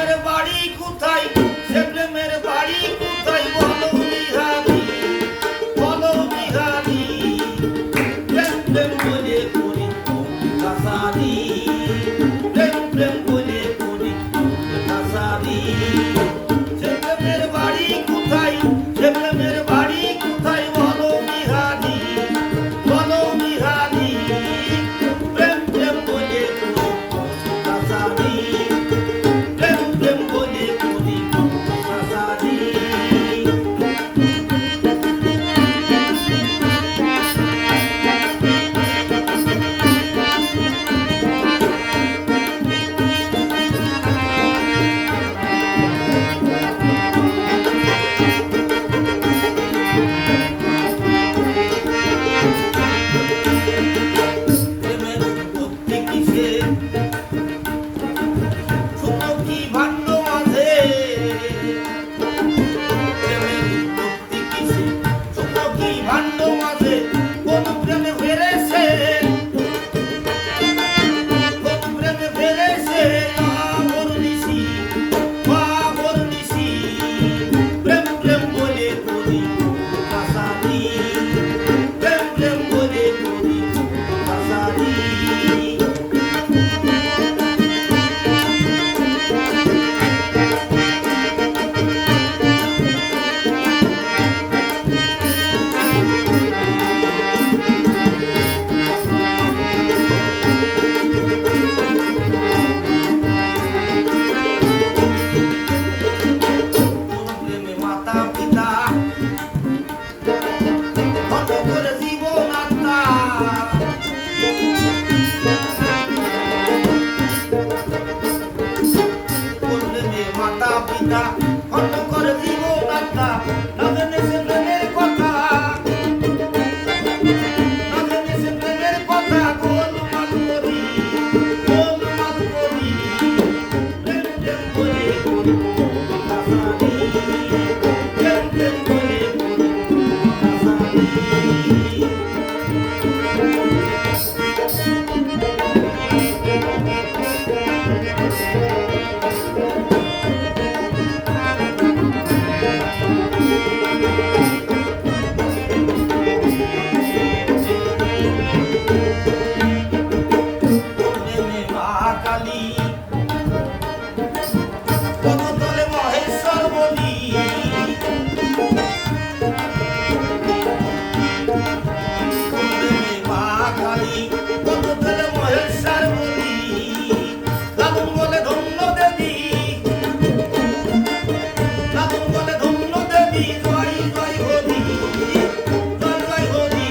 প্রেমের বাড়ি কোথায়, সে প্রেমের বাড়ি কোথায় বলো বিহারি, বলো বিহারি। প্রেম প্রেম বলে করি কাসারি, প্রেম প্রেম বলে করি কাসারি। সে প্রেমের বাড়ি কোথায়, সে প্রেমের বাড়ি কোথায় বলো বিহারি, বলো বিহারি। প্রেম প্রেম বলে করি কাসারি, প্রেম প্রেম বলে করি কাসারি। প্রেমের উৎপত্তি কিসে, ছোট কি ভাণ্ড মাঝে। প্রেমের উৎপত্তি কিসে, ছোট কি ভাণ্ড মাঝে। কোন প্রেমে ফেরেছে, কোন প্রেমে ফেরেছে বাবর নিশি, বাবর নিশি। প্রেম প্রেম বলে করি কাসারি, প্রেম প্রেম বলে করি কাসারি। কোন প্রেমে মাতা পিতা কত করে জীবন আত্মা। কোন প্রেমে মাতা পিতা কত করে জীবন আত্মা। না জানে সে প্রেমের কথা, না জানে সে প্রেমের কথা। গোলমাল করি, গোলমাল করি। প্রেম প্রেম বলে করি কাসারি, প্রেম প্রেম বলে করি কাসারি। প্রেমে মা কালী, পদতলে মহেশ্বর বলি। প্রেমে মা কালী, পদতলে মহেশ্বর বলি। লালন বলে ধন্য দেবী, লালন বলে ধন্য দেবী। জয় জয় হরি, জয় জয় হরি।